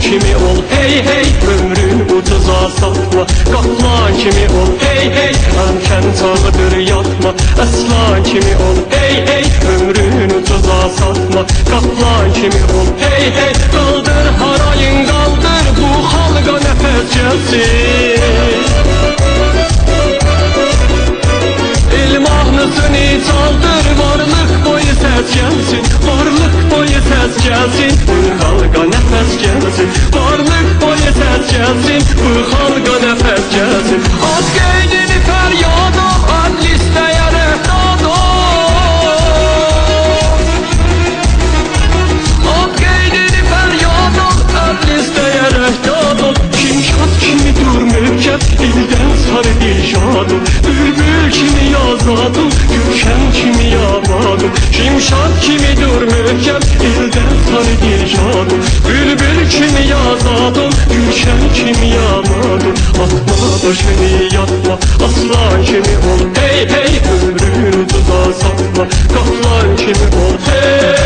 kimi ol hey hey, ömrün ucuza satma. Kaplan kimi ol hey hey, erken tağıdır yatma. Aslan kimi ol hey hey, ömrün ucuza satma. Kaplan kimi ol hey hey, kaldır harayın kaldır, bu halqa nefes gelsin. El mahnısını çaldır, varlık boyu ses gelsin. Varlık boyu ses gelsin, bu halqa nefes gelsin. Varlık boyu ses gelsin, bu halqa nefes gelsin. Az qeydini fəryadım, ad listəyə rəhdadım. Az qeydini fəryadım, ad listəyə rəhdadım. Kim şad kimi dur möhkəm, ildən sarı dilşadım. Bülbül kimi yazadım, gülşən kimi yabadım. Şimşad kimi dur möhkəm, ildən sarı dilşadım. Bülbül kimi yazadım, gülşən kimi yabadım. Atma başını yatma, aslan kimi ol hey hey, ömrün ucuza satma. Kaplan kimi ol hey.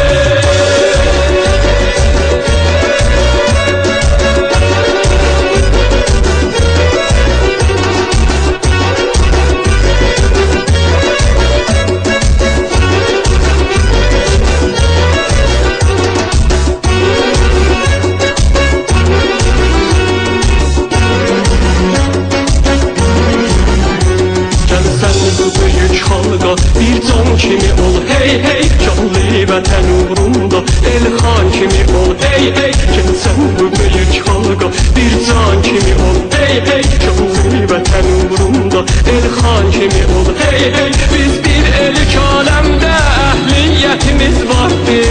Bir can kimi ol hey hey, canlı vətən uğrunda. Elxan kimi ol hey hey, gel sen bu büyük halqa. Bir can kimi ol hey hey, canlı vətən uğrunda. Elxan kimi ol hey hey, biz bir elik aləmdə əhliyyətimiz vardır.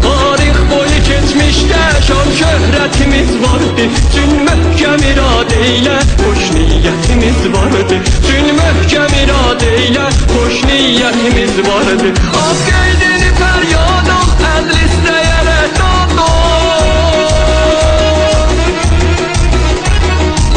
Tarix boyu keçmişdə şan şöhrətimiz vardı. Cün möhkəm iradə ilə xoş niyyətimiz vardı. Cün möhkəm iradə ilə xoş niyyətimiz vardı. Az qeydini fəryadım, əl istəyərək dadım.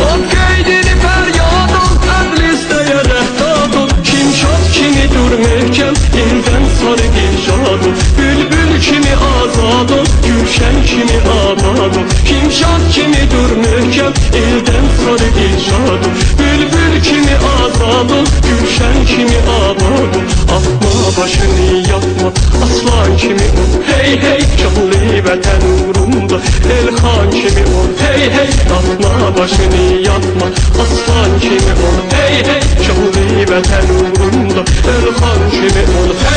Az qeydini fəryadım, əl istəyərək dadım. Şimşad kimi dur möhkəm, ildən sarı dilşadım. Bülbül kimi azadım, gülşən kimi abadım. Şimşad kimi dur möhkəm, ildən sarı dilşadım. Bülbül kimi azadım, gülşən kimi abadım. Atma başını yatma, aslan kimi ol hey hey, canlı vətən uğrunda. Elxan kimi ol hey hey, atma başını yatma, aslan kimi ol hey hey, canlı vətən uğrunda. Elxan kimi ol hey.